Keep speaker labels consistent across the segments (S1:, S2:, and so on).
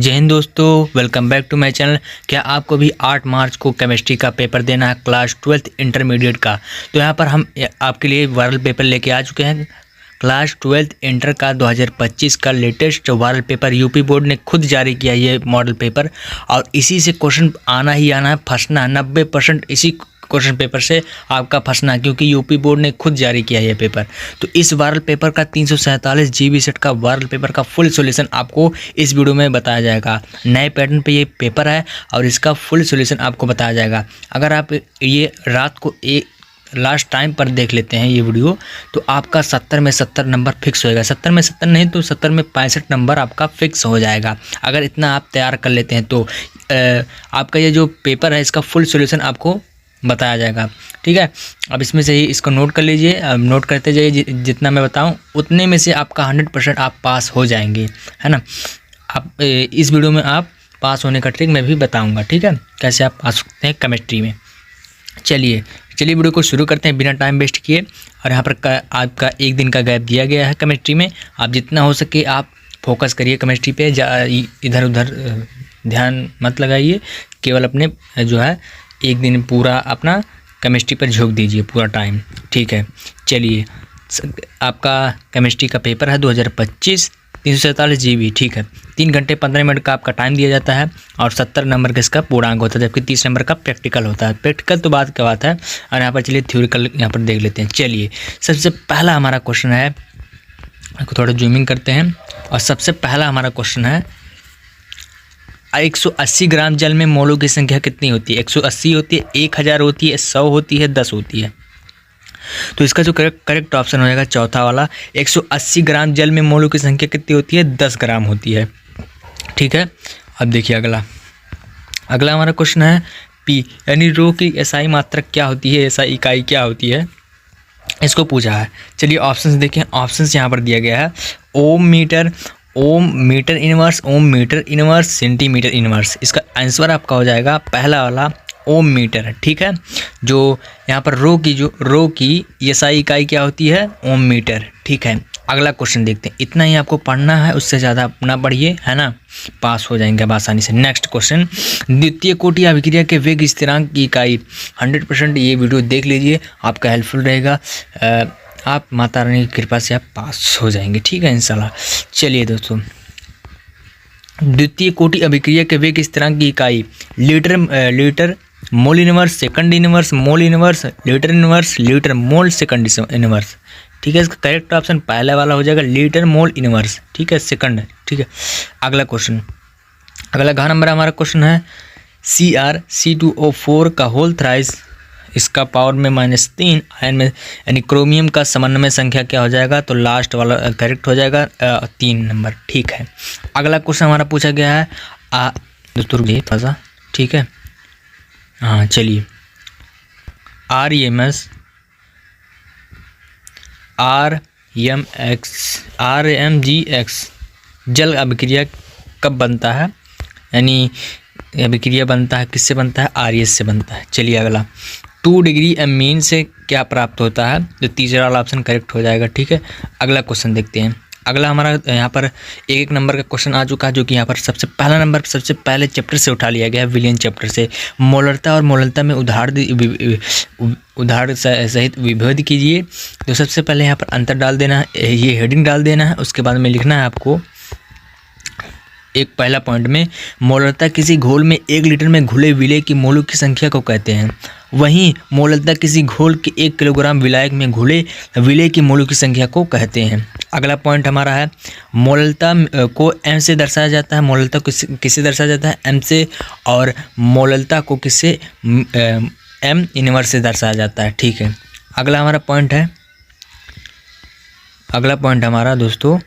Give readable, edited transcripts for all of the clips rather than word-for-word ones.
S1: जय हिंद दोस्तों, welcome back to my channel. क्या आपको भी 8 मार्च को केमिस्ट्री का पेपर देना है, क्लास 12th इंटरमीडिएट का? तो यहाँ पर हम आपके लिए वायरल पेपर लेके आ चुके हैं। क्लास 12th इंटर का 2025 का latest viral paper UP board ने खुद जारी किया ये मॉडल पेपर, और इसी से क्वेश्चन आना ही आना है, फंसना 90% इसी क्वेश्चन पेपर से आपका फंसना, क्योंकि यूपी बोर्ड ने खुद जारी किया ये पेपर। तो इस वायरल पेपर का 347 GB सेट का वायरल पेपर का फुल सॉल्यूशन आपको इस वीडियो में बताया जाएगा। नए पैटर्न पे ये पेपर है और इसका फुल सॉल्यूशन आपको बताया जाएगा। अगर आप ये रात को लास्ट टाइम पर देख लेते हैं ये वीडियो, तो आपका 70 में 70 नंबर फिक्स होएगा। 70 में 70 नहीं तो 70 में 65 नंबर आपका फिक्स हो जाएगा, अगर इतना आप तैयार कर लेते हैं तो। आपका ये जो पेपर है इसका फुल सॉल्यूशन आपको बताया जाएगा, ठीक है। अब इसमें से ही इसको नोट कर लीजिए, अब नोट करते जाइए, जितना मैं बताऊं उतने में से आपका 100% आप पास हो जाएंगे, है ना। आप इस वीडियो में आप पास होने का ट्रिक मैं भी बताऊंगा, ठीक है, कैसे आप पास सकते हैं केमिस्ट्री में। चलिए वीडियो को शुरू करते हैं बिना टाइम वेस्ट किए। और यहाँ पर आपका एक दिन का गैप दिया गया है केमिस्ट्री में। आप जितना हो सके आप फोकस करिए केमिस्ट्री पे, इधर उधर ध्यान मत लगाइए, केवल अपने जो है एक दिन पूरा अपना केमिस्ट्री पर झोंक दीजिए पूरा टाइम, ठीक है। चलिए, आपका केमिस्ट्री का पेपर है 2025, 347 GB, ठीक है। 3 घंटे 15 मिनट का आपका टाइम दिया जाता है और 70 नंबर का इसका पूर्णांक होता है, जबकि 30 नंबर का प्रैक्टिकल होता है। प्रैक्टिकल तो बात की बात है, और यहाँ पर चलिए थ्योरिकल यहाँ पर देख लेते हैं। चलिए, सबसे पहला हमारा क्वेश्चन है, थोड़ा जूमिंग करते हैं, और सबसे पहला हमारा क्वेश्चन है 180 ग्राम जल में मोलों की संख्या कितनी होती है? 180 होती है, 1000 होती है, 100 होती है, 10 होती है। तो इसका जो करेक्ट ऑप्शन हो जाएगा चौथा वाला। 180 ग्राम जल में मोलों की संख्या कितनी होती है? 10 ग्राम होती है, ठीक है। अब देखिए अगला हमारा क्वेश्चन है पी, यानी रो की एसआई मात्रक क्या होती है, एसआई इकाई क्या होती है, इसको पूछा है। चलिए ऑप्शंस देखें, ऑप्शंस यहाँ पर दिया गया है। ओम मीटर इनवर्स, ओम मीटर इनवर्स, सेंटीमीटर इनवर्स। इसका आंसर आपका हो जाएगा पहला वाला, ओम मीटर, ठीक है। जो यहाँ पर रो की एसआई इकाई क्या होती है? ओम मीटर, ठीक है। अगला क्वेश्चन देखते हैं। इतना ही आपको पढ़ना है, उससे ज़्यादा ना पढ़िए, है ना, पास हो जाएंगे आप आसानी से। नेक्स्ट क्वेश्चन, द्वितीय कोटि अभिक्रिया के वेग स्थिरांक की इकाई। 100% ये वीडियो देख लीजिए, आपका हेल्पफुल रहेगा। आप माता रानी की कृपा से आप पास हो जाएंगे, ठीक है, इंशाल्लाह। चलिए दोस्तों, द्वितीय कोटि अभिक्रिया के वेग स्थिरांक की इकाई litre mole inverse, second inverse, mole inverse, litre mole second inverse, ठीक है। इसका करेक्ट ऑप्शन पहला वाला हो जाएगा, लीटर मोल इनवर्स, ठीक है, सेकंड, ठीक है। अगला क्वेश्चन, अगला घ नंबर हमारा क्वेश्चन है CrC2O4 का होल थ्राइस, इसका पावर में -3 आयन में, यानी क्रोमियम का समन्वय संख्या क्या हो जाएगा? तो लास्ट वाला करेक्ट हो जाएगा 3 नंबर, ठीक है। अगला क्वेश्चन हमारा पूछा गया है दोस्तों फंसा, ठीक है, हाँ चलिए, RMGX जल अभिक्रिया कब बनता है? यानी अभिक्रिया बनता है किससे बनता है? RES से बनता है। चलिए अगला, 2 डिग्री एमीन से क्या प्राप्त होता है? तो तीसरा वाला ऑप्शन करेक्ट हो जाएगा, ठीक है। अगला क्वेश्चन देखते हैं। अगला हमारा यहाँ पर एक नंबर का क्वेश्चन आ चुका है, जो कि यहाँ पर सबसे पहला नंबर सबसे पहले चैप्टर से उठा लिया गया है, विलियन चैप्टर से। मोलरता और मोलरता में उदाहरण सहित विभेद कीजिए। तो सबसे पहले यहाँ पर अंतर डाल देना है, ये हेडिंग डाल देना है, उसके बाद में लिखना है आपको एक पहला पॉइंट में, मोलरता किसी घोल में 1 लीटर में घुले विलय की मोलों की संख्या को कहते हैं। वहीं मोलरता किसी घोल के 1 किलोग्राम विलायक में घुले विलय की मोलों की संख्या को कहते हैं। अगला पॉइंट हमारा है, मोलरता को M से दर्शाया जाता है। मोलरता को किससे दर्शाया जाता है? M से। और मोलरता को किससे? M इनवर्स से दर्शाया जाता है, ठीक है। अगला हमारा पॉइंट है, अगला पॉइंट हमारा दोस्तों,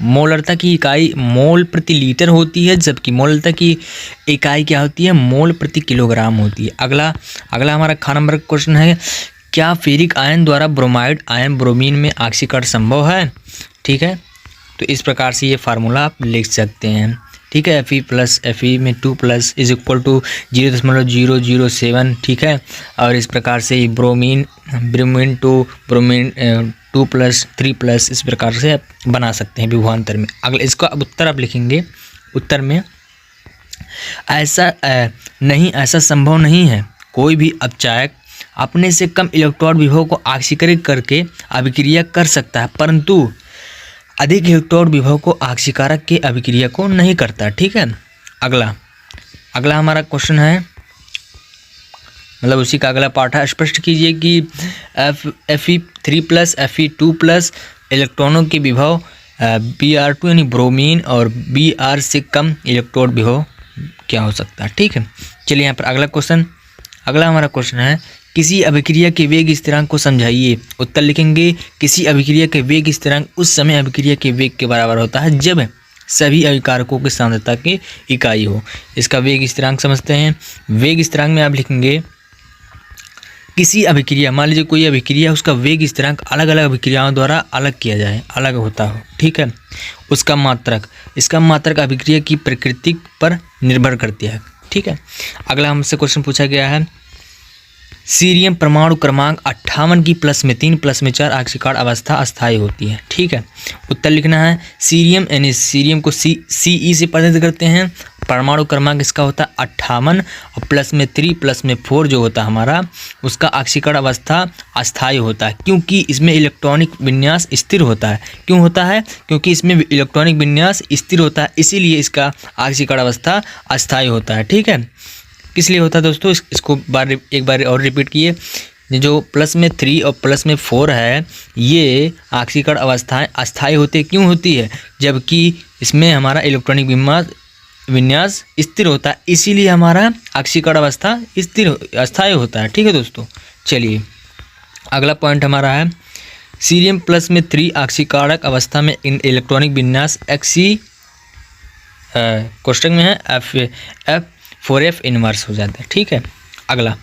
S1: मोलरता की इकाई मोल प्रति लीटर होती है, जबकि मोलरता की इकाई क्या होती है? मोल प्रति किलोग्राम होती है। अगला हमारा ख नंबर का क्वेश्चन है, क्या फेरिक आयन द्वारा ब्रोमाइड आयन ब्रोमीन में ऑक्सीकरण संभव है? ठीक है, तो इस प्रकार से ये फार्मूला आप लिख सकते हैं, ठीक है। Fe में 2+ इज इक्वल टू 0.007, ठीक है। और इस प्रकार से ब्रोमीन टू ब्रोमीन 2+, 3+, इस प्रकार से आप बना सकते हैं विभवांतर में। अगला इसका अब उत्तर आप लिखेंगे उत्तर में ऐसा संभव नहीं है। कोई भी अपचायक अपने से कम इलेक्ट्रॉन विभव को ऑक्सीकृत करके अभिक्रिया कर सकता है, परंतु अधिक इलेक्ट्रॉन विभव को ऑक्सीकारक के अभिक्रिया को नहीं करता। ठीक है, अगला हमारा क्वेश्चन है, मतलब उसी का अगला पार्ट है। स्पष्ट कीजिए कि Fe3+ Fe2+ इलेक्ट्रॉनों के विभव Br2 यानी ब्रोमीन और Br से कम इलेक्ट्रॉन विभव क्या हो सकता है। ठीक है, चलिए यहाँ पर अगला हमारा क्वेश्चन है, किसी अभिक्रिया के वेग स्थिरांक को समझाइए। उत्तर लिखेंगे, किसी अभिक्रिया के वेग स्थिरांक उस समय अभिक्रिया के वेग के बराबर होता है जब सभी अभिकारकों की सांद्रता की इकाई हो। इसका वेग स्थिरांक समझते हैं। वेग स्थिरांक में आप लिखेंगे किसी अभिक्रिया, मान लीजिए कोई अभिक्रिया, उसका वेग स्थिरांक अलग अलग अभिक्रियाओं द्वारा अलग किया जाए, अलग होता हो। ठीक है, इसका मात्रक अभिक्रिया की प्रकृति पर निर्भर करती है। ठीक है, अगला हमसे क्वेश्चन पूछा गया है, सीरियम परमाणु क्रमांक 58 की +3+4 ऑक्सीकरण अवस्था अस्थायी होती है। ठीक है, उत्तर लिखना है, सीरियम यानी सीरियम को Ce से प्रतिनिधित्व करते हैं। परमाणु क्रमांक इसका होता है 58 और +3+4 जो होता है हमारा, उसका ऑक्सीकरण अवस्था अस्थायी होता है, क्योंकि इसमें इलेक्ट्रॉनिक विन्यास स्थिर होता है। क्यों होता है? क्योंकि इसमें इलेक्ट्रॉनिक विन्यास स्थिर होता है, इसीलिए इसका ऑक्सीकरण अवस्था अस्थायी होता है। ठीक है, किस लिए होता है दोस्तों, इसको एक बार और रिपीट किए। जो +3 और +4 है, ये ऑक्सीकरण अवस्थाएं अस्थायी होती है। क्यों होती है? जबकि इसमें हमारा इलेक्ट्रॉनिक विन्यास स्थिर होता है, इसीलिए हमारा ऑक्सीकरण अवस्था अस्थायी होता है। ठीक है दोस्तों, चलिए अगला पॉइंट हमारा है, सीरियम +3 ऑक्सीकारक अवस्था में इलेक्ट्रॉनिक विन्यास Xc कोष्टक में है F4F इनवर्स हो जाता है। ठीक है, अगला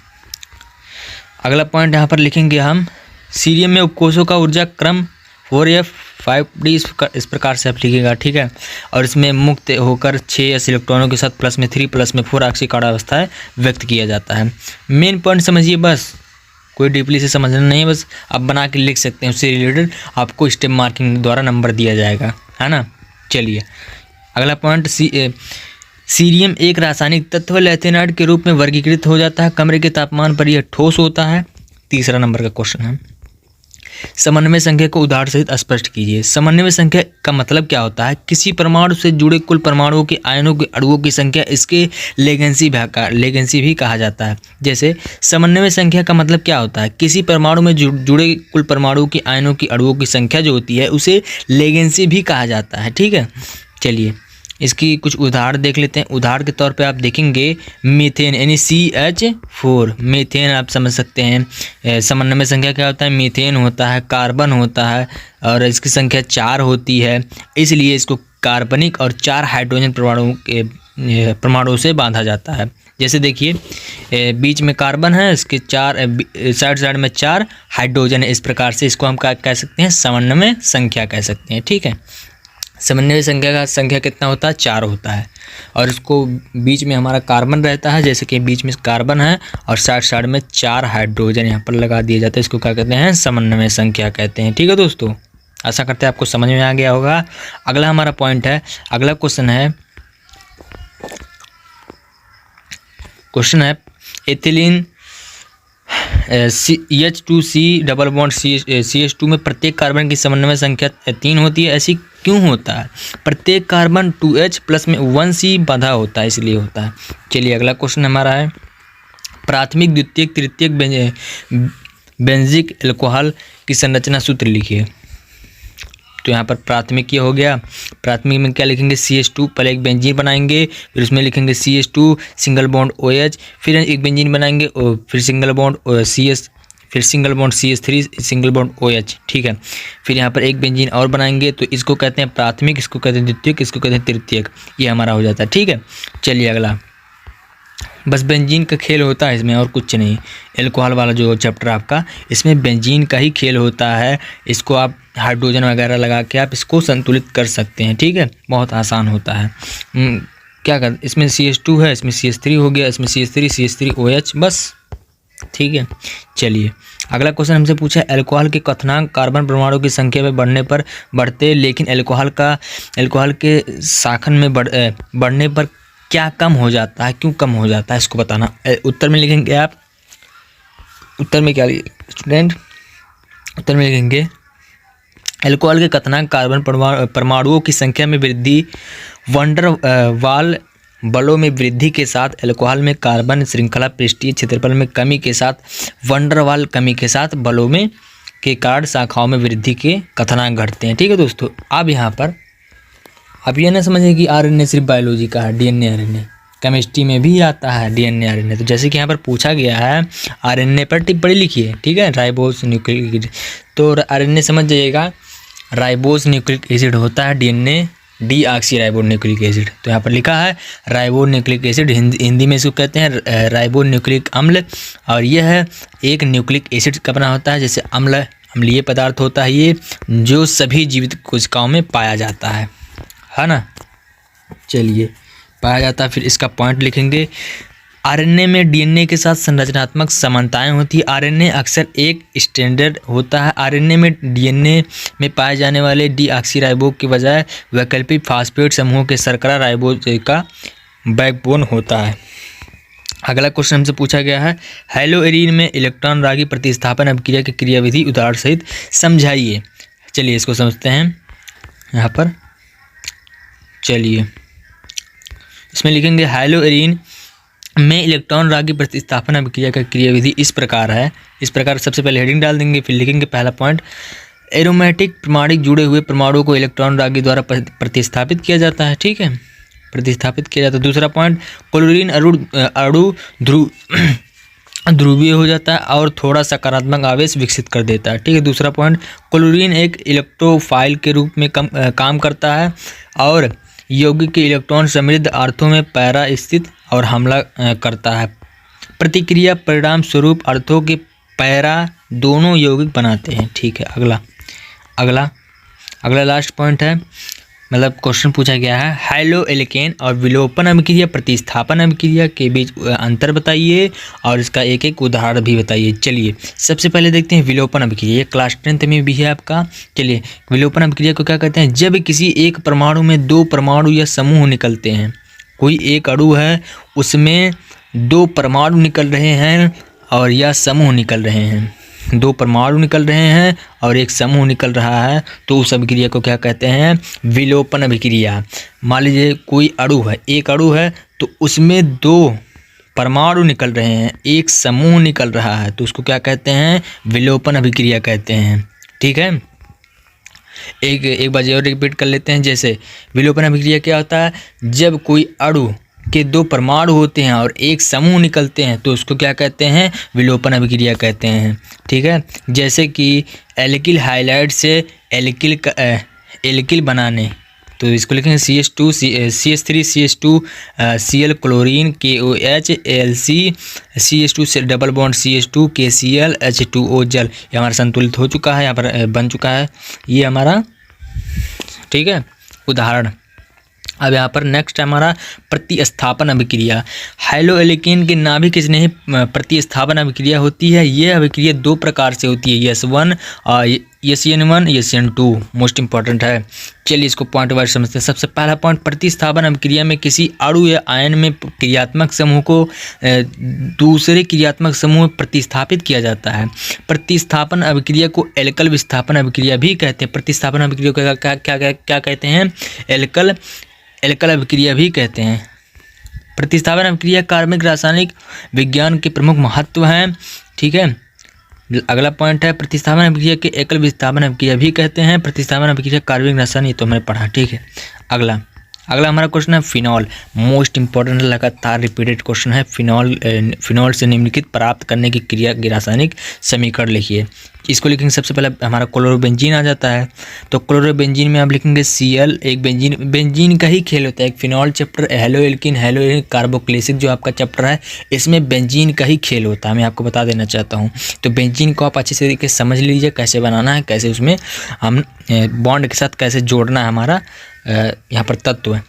S1: पॉइंट यहाँ पर लिखेंगे हम, सीरियम में उपकोषों का ऊर्जा क्रम 4F5D इस प्रकार से आप लिखिएगा। ठीक है, और इसमें मुक्त होकर 6s इलेक्ट्रॉनों के साथ +3+4 ऑक्सीकरण अवस्थाएं व्यक्त किया जाता है। मेन पॉइंट समझिए, बस कोई डीपली से समझना नहीं है, बस आप बना के लिख सकते हैं, उससे रिलेटेड आपको स्टेप मार्किंग द्वारा नंबर दिया जाएगा, है ना। चलिए अगला पॉइंट, सीरियम एक रासायनिक तत्व लैथेनाइड के रूप में वर्गीकृत हो जाता है, कमरे के तापमान पर यह ठोस होता है। तीसरा नंबर का क्वेश्चन है, समन्वय संख्या को उदाहरण सहित स्पष्ट कीजिए। समन्वय संख्या का मतलब क्या होता है? किसी परमाणु से जुड़े कुल परमाणुओं के आयनों के अणुओं की संख्या, इसके लेगेंसी भी कहा जाता है। जैसे समन्वय संख्या का मतलब क्या होता है? किसी परमाणु में जुड़े कुल परमाणुओं के आयनों की अणुओं की संख्या जो होती है, उसे लेगेंसी भी कहा जाता है। ठीक है, चलिए इसकी कुछ उदाहरण देख लेते हैं। उदाहरण के तौर पे आप देखेंगे मीथेन यानी CH4, मीथेन आप समझ सकते हैं। समन्वय संख्या क्या होता है? मीथेन होता है, कार्बन होता है और इसकी संख्या 4 होती है, इसलिए इसको कार्बनिक और 4 हाइड्रोजन परमाणुओं से बांधा जाता है। जैसे देखिए बीच में कार्बन है, इसके 4 साइड में 4 हाइड्रोजन है, इस प्रकार से इसको हम क्या कह सकते हैं? समन्वय संख्या कह सकते हैं। ठीक है, समन्वय संख्या का संख्या कितना होता है? 4 होता है, और इसको बीच में हमारा कार्बन रहता है, जैसे कि बीच में कार्बन है और साइड में 4 हाइड्रोजन यहाँ पर लगा दिए जाते हैं, इसको क्या कहते हैं? समन्वय संख्या कहते हैं। ठीक है दोस्तों, आशा करते हैं आपको समझ में आ गया होगा। अगला हमारा पॉइंट है, अगला क्वेश्चन है ethylene H2C double bond CH2 में प्रत्येक कार्बन की समन्वय संख्या 3 होती है। ऐसी क्यों होता है? प्रत्येक कार्बन 2H प्लस में 1C बंधा होता है, इसलिए होता है। चलिए अगला क्वेश्चन हमारा है, प्राथमिक द्वितीयक तृतीयक बेंजिक अल्कोहल की संरचना सूत्र लिखिए। तो यहाँ पर प्राथमिक ये हो गया, प्राथमिक में क्या लिखेंगे? CH2, पहले एक बेंजीन बनाएंगे, फिर उसमें लिखेंगे CH2 सिंगल बॉन्ड OH, फिर एक बेंजीन बनाएंगे और फिर सिंगल बॉन्ड CS, फिर single bond CH3 single bond OH। ठीक है, फिर यहाँ पर एक बेंजीन और बनाएंगे, तो इसको कहते हैं प्राथमिक, इसको कहते हैं द्वितीयक, इसको कहते हैं तृतीयक, ये हमारा हो जाता है। ठीक है, चलिए अगला, बस बेंजीन का खेल होता है इसमें, और कुछ नहीं। एल्कोहल वाला जो चैप्टर आपका, इसमें बेंजीन का ही खेल होता है। इसको आप हाइड्रोजन वगैरह लगा के आप इसको संतुलित कर सकते हैं। ठीक है, बहुत आसान होता है। क्या कर, इसमें CH2 है, इसमें CH3 हो गया, इसमें CH3 OH, बस। ठीक है, चलिए अगला क्वेश्चन हमसे पूछा है अल्कोहल के क्वथनांक कार्बन परमाणु की संख्या में बढ़ने पर बढ़ते, लेकिन अल्कोहल के शाखन में बढ़ने पर क्या कम हो जाता है, क्यों कम हो जाता है, इसको बताना। उत्तर में लिखेंगे आप, उत्तर में क्या स्टूडेंट, उत्तर में लिखेंगे अल्कोहल के क्वथनांक कार्बन परमाणुओं की संख्या में वृद्धि, वंडर वाल बलों में वृद्धि के साथ अल्कोहल में कार्बन श्रृंखला पृष्ठीय क्षेत्रफल में कमी के साथ वंडरवाल कमी के साथ बलों में के कारण शाखाओं में वृद्धि के क्वथनांक घटते हैं। ठीक है दोस्तों, अब यहाँ पर आप ये ना समझिए कि आरएनए सिर्फ बायोलॉजी का है, डीएनए आरएनए केमिस्ट्री में भी आता है डीएनए आरएनए। तो जैसे कि यहाँ पर पूछा गया है आरएनए पर टिप्पणी लिखिए, ठीक है, राइबोस न्यूक्लिक एसिड, तो आरएनए समझ जाइएगा राइबोस न्यूक्लिक एसिड होता है, DNA deoxy ribo nucleic acid. तो यहाँ पर लिखा है राइबो न्यूक्लिक एसिड, हिंदी में इसको कहते हैं राइबो न्यूक्लिक अम्ल, और यह है एक न्यूक्लिक एसिड का बना होता है, जैसे अम्लीय पदार्थ होता है ये, जो सभी जीवित कोशिकाओं में पाया जाता है ना। चलिए, पाया जाता है, फिर इसका पॉइंट लिखेंगे। आरएनए में डीएनए के साथ संरचनात्मक समानताएं होती है। आरएनए अक्सर एक स्टैंडर्ड होता है। आरएनए में डीएनए में पाए जाने वाले डीऑक्सीराइबो के बजाय वैकल्पिक फास्फेट समूहों के शर्करा राइबोज का बैकबोन होता है। अगला क्वेश्चन हमसे पूछा गया है हैलोएरीन में इलेक्ट्रॉन रागी प्रतिस्थापन अभिक्रिया की क्रियाविधि उदाहरण सहित समझाइए। चलिए इसको समझते हैं यहाँ पर। चलिए इसमें लिखेंगे हैलोएरीन में इलेक्ट्रॉन रागी प्रतिस्थापन अभिक्रिया का क्रियाविधि इस प्रकार है। इस प्रकार सबसे पहले हेडिंग डाल देंगे, फिर लिखेंगे पहला पॉइंट एरोमेटिक प्रमाणिक जुड़े हुए परमाणुओं को इलेक्ट्रॉन रागी द्वारा प्रतिस्थापित किया जाता है। ठीक है, प्रतिस्थापित किया जाता है। दूसरा पॉइंट क्लोरीन अणु ध्रुवीय हो जाता है और थोड़ा सकारात्मक आवेश विकसित कर देता है। ठीक है, दूसरा पॉइंट क्लोरीन एक इलेक्ट्रोफाइल के रूप में काम करता है और यौगिक के इलेक्ट्रॉन समृद्ध अर्थों में पैरा स्थित और हमला करता है। प्रतिक्रिया परिणाम स्वरूप अर्थों के पैरा दोनों यौगिक बनाते हैं। ठीक है, अगला लास्ट पॉइंट है, मतलब क्वेश्चन पूछा गया है हैलोएल्केन और विलोपन अभिक्रिया प्रतिस्थापन अभिक्रिया के बीच अंतर बताइए और इसका एक एक उदाहरण भी बताइए। चलिए सबसे पहले देखते हैं विलोपन अभिक्रिया, ये क्लास 10th में भी है आपका। चलिए विलोपन अभिक्रिया को क्या कहते हैं, जब किसी एक परमाणु में दो परमाणु या समूह निकलते हैं। कोई एक अणु है उसमें दो परमाणु निकल रहे हैं और या समूह निकल रहे हैं, दो परमाणु निकल रहे हैं और एक समूह निकल रहा है, तो उस अभिक्रिया को क्या कहते हैं, विलोपन अभिक्रिया। मान लीजिए कोई अणु है, एक अणु है तो उसमें दो परमाणु निकल रहे हैं, एक समूह निकल रहा है, तो उसको क्या कहते हैं, विलोपन अभिक्रिया कहते हैं। ठीक है, एक बार और रिपीट कर लेते हैं। जैसे विलोपन अभिक्रिया क्या होता है, जब कोई अणु के दो परमाणु होते हैं और एक समूह निकलते हैं तो उसको क्या कहते हैं, विलोपन अभिक्रिया कहते हैं। ठीक है, जैसे कि एल्किल हाइलाइड से एल्किल बनाने, तो इसको लिखेंगे CH2 CH3 CH2 Cl chlorine KOH Alc CH2 से double bond CH2 KCl H2O जल। ये हमारा संतुलित हो चुका है, यहाँ पर बन चुका है ये हमारा। ठीक है, उदाहरण। अब यहाँ पर नेक्स्ट है हमारा प्रतिस्थापन अभिक्रिया। हैलोएल्केन के नाभिक स्नेही प्रतिस्थापन अभिक्रिया होती है। यह अभिक्रिया दो प्रकार से होती है, SN1 और SN1 SN2 मोस्ट इंपॉर्टेंट है। चलिए इसको पॉइंट वाइज समझते हैं। सबसे पहला पॉइंट, प्रतिस्थापन अभिक्रिया में किसी अणु या आयन में क्रियात्मक समूह को दूसरे क्रियात्मक समूह में प्रतिस्थापित किया जाता है। प्रतिस्थापन अभिक्रिया को एल्कल विस्थापन अभिक्रिया भी कहते हैं। प्रतिस्थापन अभिक्रिया को क्या कहते हैं, एल्कल अभिक्रिया भी कहते हैं। प्रतिस्थापन अभिक्रिया कार्बनिक रासायनिक विज्ञान के प्रमुख महत्व हैं। ठीक है, अगला पॉइंट है प्रतिस्थापन अभिक्रिया के एकल विस्थापन अभिक्रिया भी कहते हैं। प्रतिस्थापन अभिक्रिया कार्बनिक रासायनिक, ये तो हमने पढ़ा। ठीक है, अगला हमारा क्वेश्चन है फिनॉल, मोस्ट इंपॉर्टेंट लगातार रिपीटेड क्वेश्चन है। फिनॉल से निम्नलिखित प्राप्त करने की क्रिया की रासायनिक समीकरण लिखिए। इसको लिखेंगे सबसे पहले हमारा क्लोरोबेंजीन आ जाता है, तो क्लोरोबेंजीन में आप लिखेंगे Cl, एक बेंजीन का ही खेल होता है। एक फिनॉल चैप्टर, हैलोएल्कीन कार्बोक्लेसिक जो आपका चैप्टर है, इसमें बेंजीन का ही खेल होता है, मैं आपको बता देना चाहता हूँ। तो बेंजीन को आप अच्छे तरीके से समझ लीजिए, कैसे बनाना है, कैसे उसमें हम बॉन्ड के साथ कैसे जोड़ना है हमारा यहाँ पर तत्व है।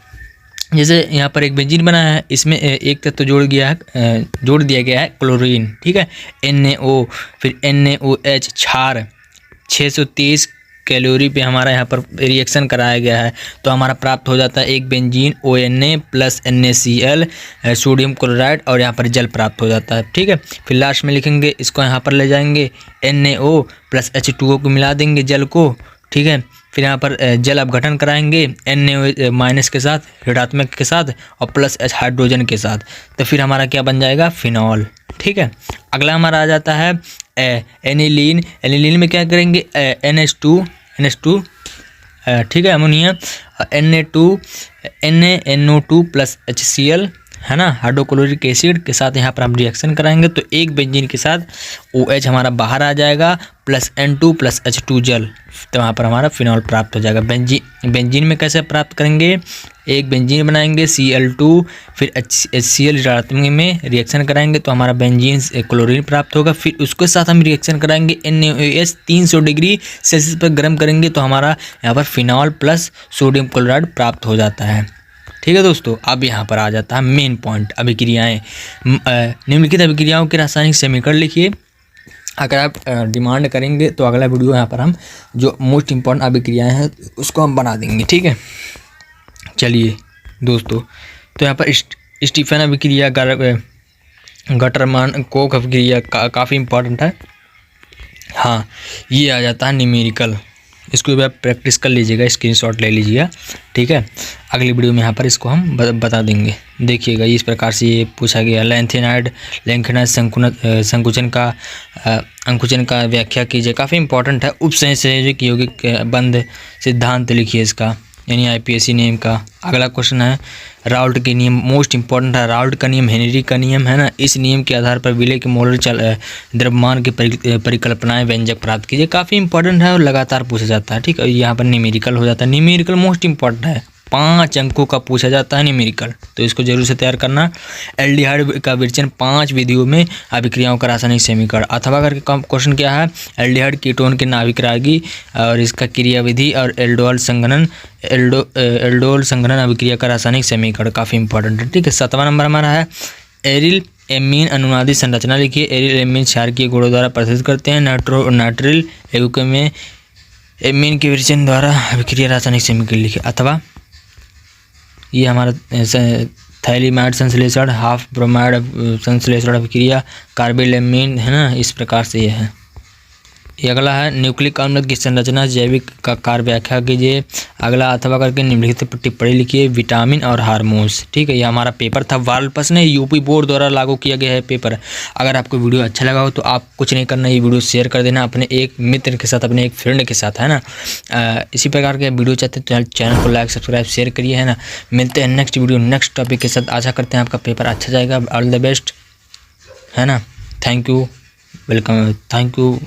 S1: जैसे यहाँ पर एक बेंजीन बना है, इसमें एक तत्व जोड़ दिया गया है क्लोरीन, ठीक है, NaO, फिर NaOH क्षार 623 कैलोरी पे हमारा यहाँ पर रिएक्शन कराया गया है, तो हमारा प्राप्त हो जाता है एक benzene ONA plus NaCl sodium chloride और यहाँ पर जल प्राप्त हो जाता है, ठीक है। फिर लास्ट में लिखेंगे, इसको यहाँ पर ले जाएंगे NaO प्लस H2O को मिला देंगे जल को, ठीक है। फिर यहाँ पर जल अपघटन कराएंगे Na माइनस के साथ, ऋणात्मक के साथ और प्लस H हाइड्रोजन के साथ, तो फिर हमारा क्या बन जाएगा, फिनॉल, ठीक है। अगला हमारा आ जाता है एनिलीन। एनिलीन में क्या करेंगे, NH2 ठीक है, अमोनिया, NaNO2 प्लस HCl, है ना, हाइड्रोक्लोरिक एसिड के साथ यहाँ पर हम रिएक्शन कराएंगे तो एक बेंजीन के साथ OH हमारा बाहर आ जाएगा प्लस N2 प्लस H2 जल, तो वहाँ पर हमारा फिनॉल प्राप्त हो जाएगा। बेंजीन में कैसे प्राप्त करेंगे, एक बेंजीन बनाएंगे Cl2, फिर HCl ऋणात्मक में रिएक्शन कराएंगे तो हमारा बेंजीन क्लोरीन प्राप्त होगा। फिर उसके साथ हम रिएक्शन कराएंगे NaOH 300 डिग्री सेल्सियस पर गर्म करेंगे तो हमारा यहाँ पर फिनॉल प्लस सोडियम क्लोराइड प्राप्त हो जाता है, ठीक है दोस्तों। अब यहाँ पर आ जाता है मेन पॉइंट, अभिक्रियाएं। निम्नलिखित अभिक्रियाओं के रासायनिक समीकरण लिखिए। अगर आप डिमांड करेंगे तो अगला वीडियो यहाँ पर हम जो मोस्ट इम्पॉर्टेंट अभिक्रियाएं हैं उसको हम बना देंगे, ठीक है। चलिए दोस्तों, तो यहाँ पर स्टीफन अभिक्रिया, गटरमान कोक अभिक्रिया काफ़ी इम्पॉर्टेंट है। हाँ, ये आ जाता है न्यूमेरिकल, इसको भी आप प्रैक्टिस कर लीजिएगा, स्क्रीनशॉट ले लीजिएगा, ठीक है। अगली वीडियो में यहाँ पर इसको हम बता देंगे। देखिएगा इस प्रकार से ये पूछा गया, लैंथेनाइड अंकुचन का व्याख्या कीजिए, काफ़ी इंपॉर्टेंट है। उपसंयोजक यौगिक बंध सिद्धांत लिखिए इसका, यानी IPSC नियम का। अगला क्वेश्चन है राउल्ट के नियम, मोस्ट इंपॉर्टेंट है राउल्ट का नियम, हेनरी का नियम, है ना। इस नियम के आधार पर विलय के मोलर द्रव्यमान की परिकल्पनाएं व्यंजक प्राप्त कीजिए, काफ़ी इंपॉर्टेंट है और लगातार पूछा जाता है, ठीक है। यहाँ पर न्यूमेरिकल हो जाता है, न्यूमेरिकल मोस्ट इंपॉर्टेंट है, 5 अंकों का पूछा जाता है न्यूमेरिकल, तो इसको जरूर से तैयार करना। एल्डिहाइड का विरचन 5 विधियों में अभिक्रियाओं का रासायनिक समीकरण, अथवा करके क्वेश्चन क्या है, एल्डिहाइड कीटोन के नाभिक रागी और इसका क्रियाविधि और एल्डोल संघनन अभिक्रिया का रासायनिक समीकरण, काफ़ी इंपॉर्टेंट है, ठीक है। 7वां नंबर हमारा है एरिल एमीन अनुनादी संरचना लिखिए। एरिल एमीन क्षारकीय गुणों द्वारा प्रदर्शित करते हैं। नाइट्रिल यौगिक में एमीन के विरचन द्वारा अभिक्रिया रासायनिक समीकरण लिखिए, अथवा ये हमारा थैलीमाइड संश्लेषण, हाफ ब्रोमाइड संश्लेषण अभिक्रिया, कार्बिल एमीन, है ना, इस प्रकार से ये है। ये अगला है न्यूक्लिक अम्ल की संरचना जैविक का कार्य व्याख्या कीजिए। अगला अथवा करके निम्नलिखित टिप्पणी लिखिए, विटामिन और हार्मोन्स, ठीक है। ये हमारा पेपर था, वाल्पस ने यूपी बोर्ड द्वारा लागू किया गया है पेपर। अगर आपको वीडियो अच्छा लगा हो तो आप कुछ नहीं करना, ये वीडियो शेयर कर देना अपने एक मित्र के साथ, अपने एक फ्रेंड के साथ, है ना। इसी प्रकार के वीडियो चाहते हैं तो चैनल को लाइक सब्सक्राइब शेयर करिए, है ना। मिलते हैं नेक्स्ट वीडियो नेक्स्ट टॉपिक के साथ। आशा करते हैं आपका पेपर अच्छा जाएगा। ऑल द बेस्ट, है ना। Thank you, welcome, thank you.